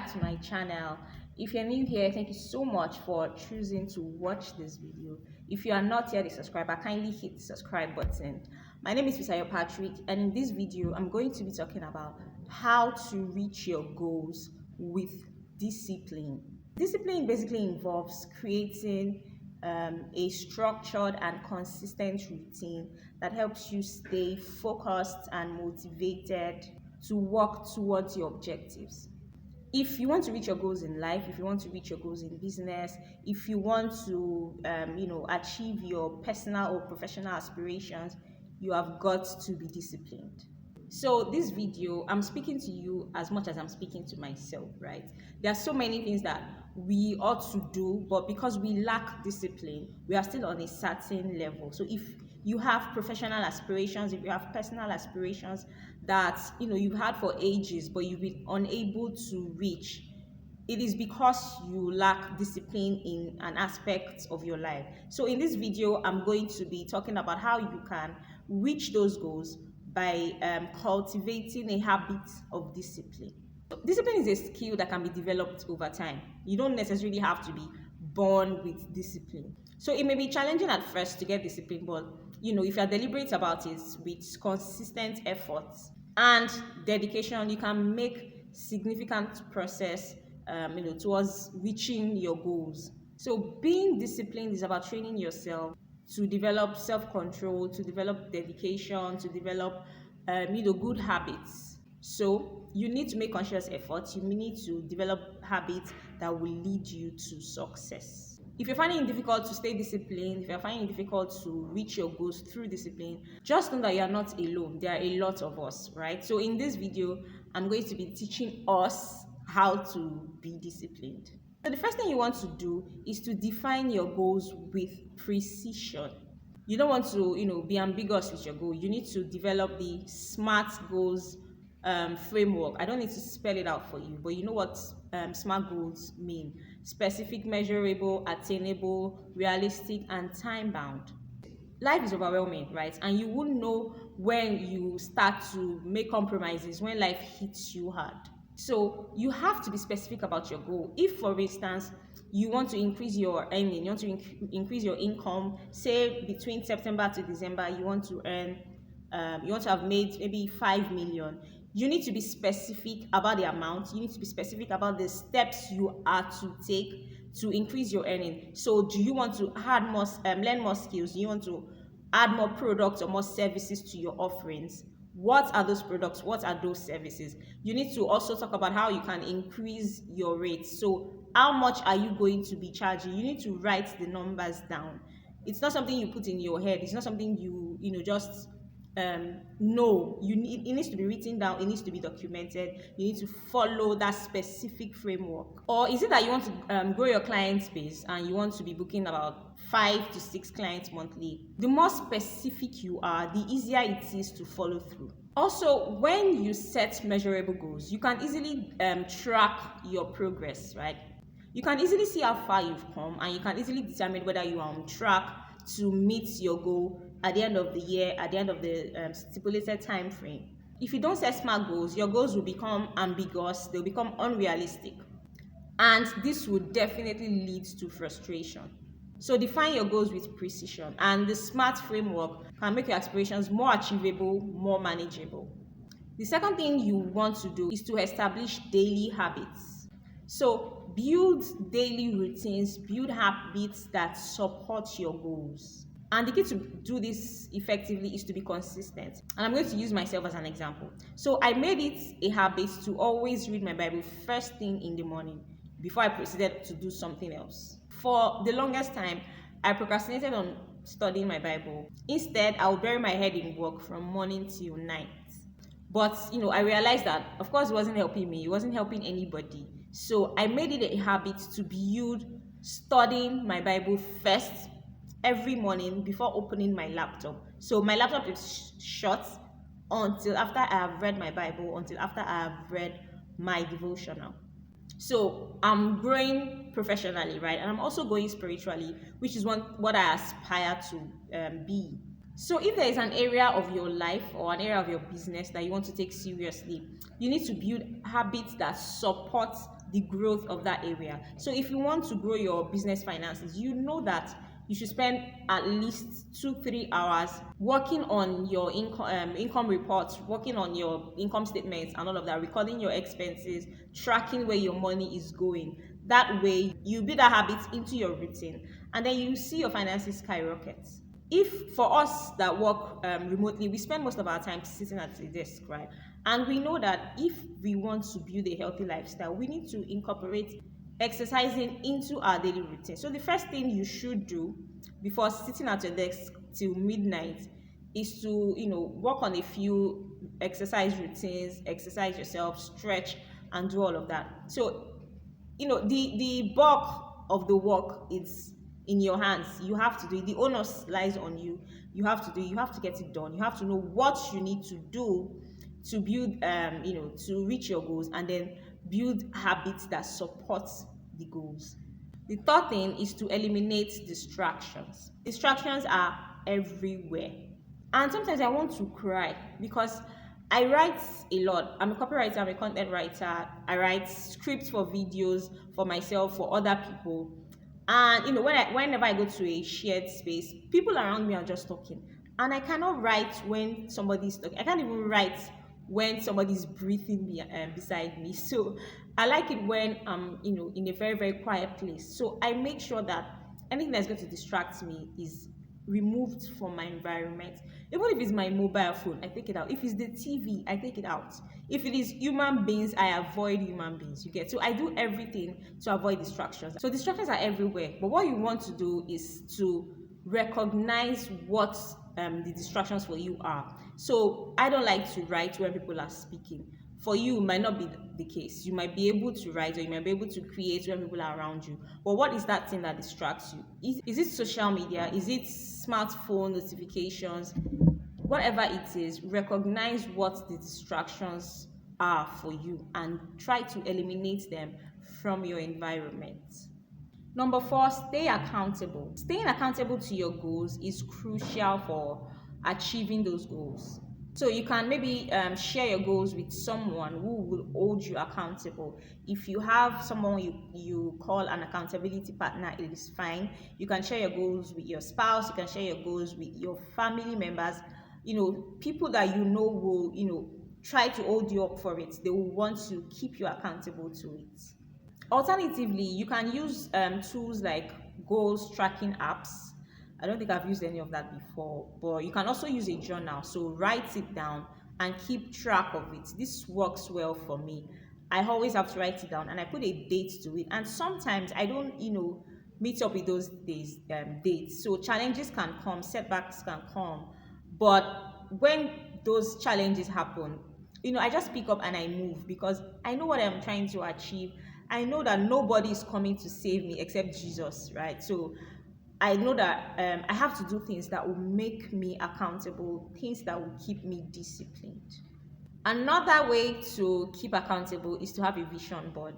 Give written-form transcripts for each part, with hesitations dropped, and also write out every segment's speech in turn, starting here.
back to my channel. If you're new here, thank you so much for choosing to watch this video. If you are not yet a subscriber, kindly hit the subscribe button. My name is Fisayo Patrick, and in this video I'm going to be talking about how to reach your goals with discipline. Discipline basically involves creating a structured and consistent routine that helps you stay focused and motivated to work towards your objectives. If you want to reach your goals in life, if you want to reach your goals in business, if you want to achieve your personal or professional aspirations, you have got to be disciplined. So this video, I'm speaking to you as much as I'm speaking to myself, right? There are so many things that we ought to do, but because we lack discipline, we are still on a certain level. So if you have professional aspirations, if you have personal aspirations that you've had for ages, but you've been unable to reach, it is because you lack discipline in an aspect of your life. So in this video, I'm going to be talking about how you can reach those goals by cultivating a habit of discipline. Discipline is a skill that can be developed over time. You don't necessarily have to be born with discipline. So it may be challenging at first to get discipline, but if you're deliberate about it with consistent efforts and dedication, you can make significant progress towards reaching your goals. So being disciplined is about training yourself to develop self-control, to develop dedication, to develop good habits. So you need to make conscious efforts. You need to develop habits that will lead you to success. If you're finding it difficult to stay disciplined, if you're finding it difficult to reach your goals through discipline, just know that you're not alone. There are a lot of us, right? So in this video, I'm going to be teaching us how to be disciplined. So the first thing you want to do is to define your goals with precision. You don't want to, be ambiguous with your goal. You need to develop the SMART goals framework. I don't need to spell it out for you, but you know what SMART goals mean: specific, measurable, attainable, realistic, and time-bound. Life is overwhelming, right? And you won't know when you start to make compromises, when life hits you hard. So you have to be specific about your goal. If, for instance, you want to increase your earning, you want to increase your income, say between September to December, you want to earn, you want to have made maybe 5 million. You need to be specific about the amount. You need to be specific about the steps you are to take to increase your earning. So do you want to add more, learn more skills? Do you want to add more products or more services to your offerings? What are those products? What are those services? You need to also talk about how you can increase your rates. So how much are you going to be charging? You need to write the numbers down. It's not something you put in your head. It's not something you just know. It needs to be written down. It needs to be documented. You need to follow that specific framework. Or is it that you want to grow your client base and you want to be booking about 5 to 6 clients monthly? The more specific you are, the easier it is to follow through. Also, when you set measurable goals, you can easily track your progress, right? You can easily see how far you've come, and you can easily determine whether you are on track to meet your goal at the end of the year, at the end of the stipulated time frame. If you don't set SMART goals, your goals will become ambiguous, they'll become unrealistic, and this would definitely lead to frustration. So define your goals with precision, and the SMART framework can make your aspirations more achievable, more manageable. The second thing you want to do is to establish daily habits. So build daily routines, build habits that support your goals. And the key to do this effectively is to be consistent. And I'm going to use myself as an example. So I made it a habit to always read my Bible first thing in the morning before I proceeded to do something else. For the longest time, I procrastinated on studying my Bible. Instead, I would bury my head in work from morning till night. But, I realized that, of course, it wasn't helping me. It wasn't helping anybody. So I made it a habit to build studying my Bible first every morning before opening my laptop. So my laptop is shut until after I have read my Bible, until after I have read my devotional. So I'm growing professionally, right? And I'm also growing spiritually, which is what I aspire to be. So if there is an area of your life or an area of your business that you want to take seriously, you need to build habits that support the growth of that area. So if you want to grow your business finances, you know that you should spend at least 2-3 hours working on your income reports, working on your income statements and all of that, recording your expenses, tracking where your money is going. That way you build that habit into your routine, and then you see your finances skyrocket. If for us that work remotely, we spend most of our time sitting at the desk, right? And we know that if we want to build a healthy lifestyle, we need to incorporate exercising into our daily routine. So the first thing you should do before sitting at your desk till midnight is to, work on a few exercise routines, exercise yourself, stretch, and do all of that. So the bulk of the work is in your hands. You have to do it. The onus lies on you. You have to do it. You have to get it done. You have to know what you need to do to build to reach your goals, and then build habits that support the goals. The third thing is to eliminate distractions are everywhere. And sometimes I want to cry because I write a lot. I'm a copywriter, I'm a content writer. I write scripts for videos, for myself, for other people. And whenever I go to a shared space, people around me are just talking. And I cannot write when somebody's talking. I can't even write when somebody's breathing beside me. So I like it when I'm in a very, very quiet place. So I make sure that anything that's going to distract me is removed from my environment. Even if it's my mobile phone, I take it out. If it's the TV, I take it out. If it is human beings, I avoid human beings. You get? So I do everything to avoid distractions. So distractions are everywhere. But what you want to do is to recognize what the distractions for you are. So I don't like to write when people are speaking. For you, it might not be the case. You might be able to write, or you might be able to create when people are around you. But what is that thing that distracts you? Is it social media? Is it smartphone notifications? Whatever it is, recognize what the distractions are for you and try to eliminate them from your environment. Number 4, stay accountable. Staying accountable to your goals is crucial for achieving those goals. So you can maybe share your goals with someone who will hold you accountable. If you have someone you call an accountability partner, it is fine. You can share your goals with your spouse. You can share your goals with your family members. People that will, try to hold you up for it. They will want to keep you accountable to it. Alternatively, you can use tools like goals tracking apps. I don't think I've used any of that before, but you can also use a journal. So write it down and keep track of it. This works well for me. I always have to write it down, and I put a date to it. And sometimes I don't, meet up with those dates. So challenges can come, setbacks can come. But when those challenges happen, I just pick up and I move, because I know what I'm trying to achieve. I know that nobody is coming to save me except Jesus, right? So I know that I have to do things that will make me accountable, things that will keep me disciplined. Another way to keep accountable is to have a vision board.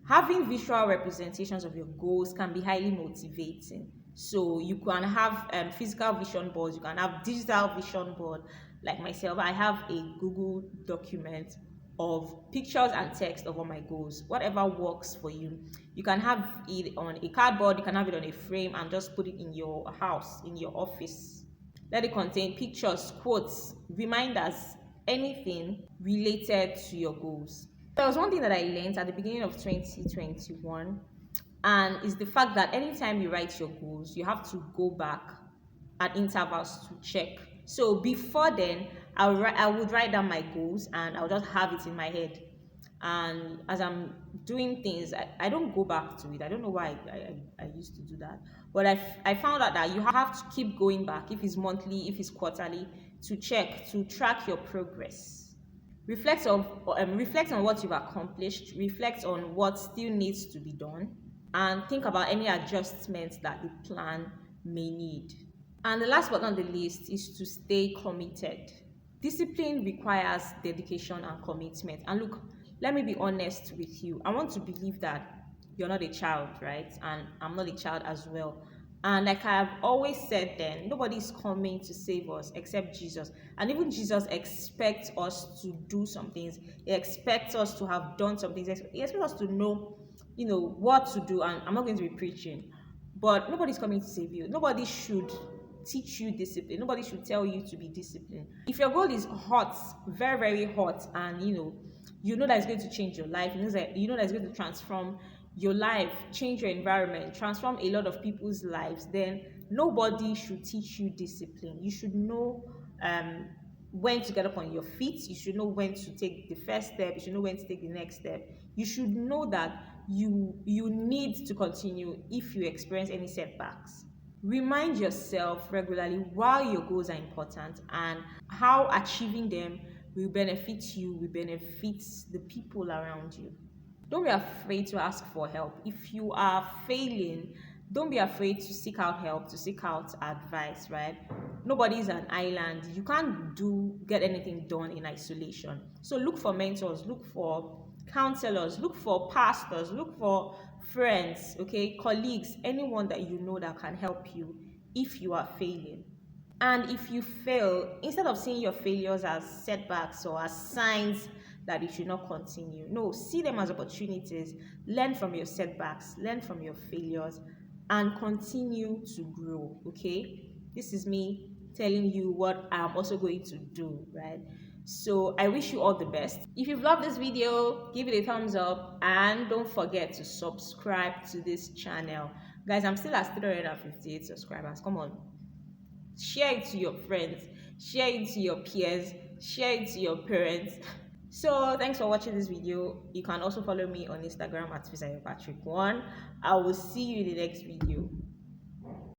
Having visual representations of your goals can be highly motivating. So you can have physical vision boards, you can have digital vision board. Like myself, I have a Google document of pictures and text of all my goals. Whatever works for you. You can have it on a cardboard, you can have it on a frame, and just put it in your house, in your office. Let it contain pictures, quotes, reminders, anything related to your goals. There was one thing that I learned at the beginning of 2021, and it's the fact that anytime you write your goals, you have to go back at intervals to check. So before then, I would write down my goals and I'll just have it in my head. And as I'm doing things, I don't go back to it. I don't know why I used to do that. But I found out that you have to keep going back, if it's monthly, if it's quarterly, to check, to track your progress. Reflect on what you've accomplished, reflect on what still needs to be done, and think about any adjustments that the plan may need. And the last but not the least is to stay committed. Discipline requires dedication and commitment. And look, let me be honest with you. I want to believe that you're not a child, right? And I'm not a child as well. And like I've always said, then nobody's coming to save us except Jesus. And even Jesus expects us to do some things. He expects us to have done some things. He expects us to know, what to do. And I'm not going to be preaching, but nobody's coming to save you. Nobody should teach you discipline. Nobody should tell you to be disciplined. If your goal is hot, very, very hot, and you know that it's going to change your life, you know that it's going to transform your life, change your environment, transform a lot of people's lives, then nobody should teach you discipline. You should know when to get up on your feet. You should know when to take the first step. You should know when to take the next step. You should know that you need to continue if you experience any setbacks. Remind yourself regularly why your goals are important and how achieving them will benefit you, will benefit the people around you. Don't be afraid to ask for help. If you are failing, don't be afraid to seek out help, to seek out advice, right? Nobody's an island. You can't get anything done in isolation. So look for mentors, look for counselors, look for pastors, look for friends, okay, colleagues, anyone that you know that can help you if you are failing. And if you fail, instead of seeing your failures as setbacks or as signs that you should not continue, no, see them as opportunities. Learn from your setbacks, learn from your failures, and continue to grow. Okay? This is me telling you what I'm also going to do, right? So I wish you all the best. If you've loved this video, give it a thumbs up and don't forget to subscribe to this channel. Guys, I'm still at 358 subscribers. Come on. Share it to your friends, share it to your peers, share it to your parents. So thanks for watching this video. You can also follow me on Instagram at Fisayo Patrick 1. I will see you in the next video.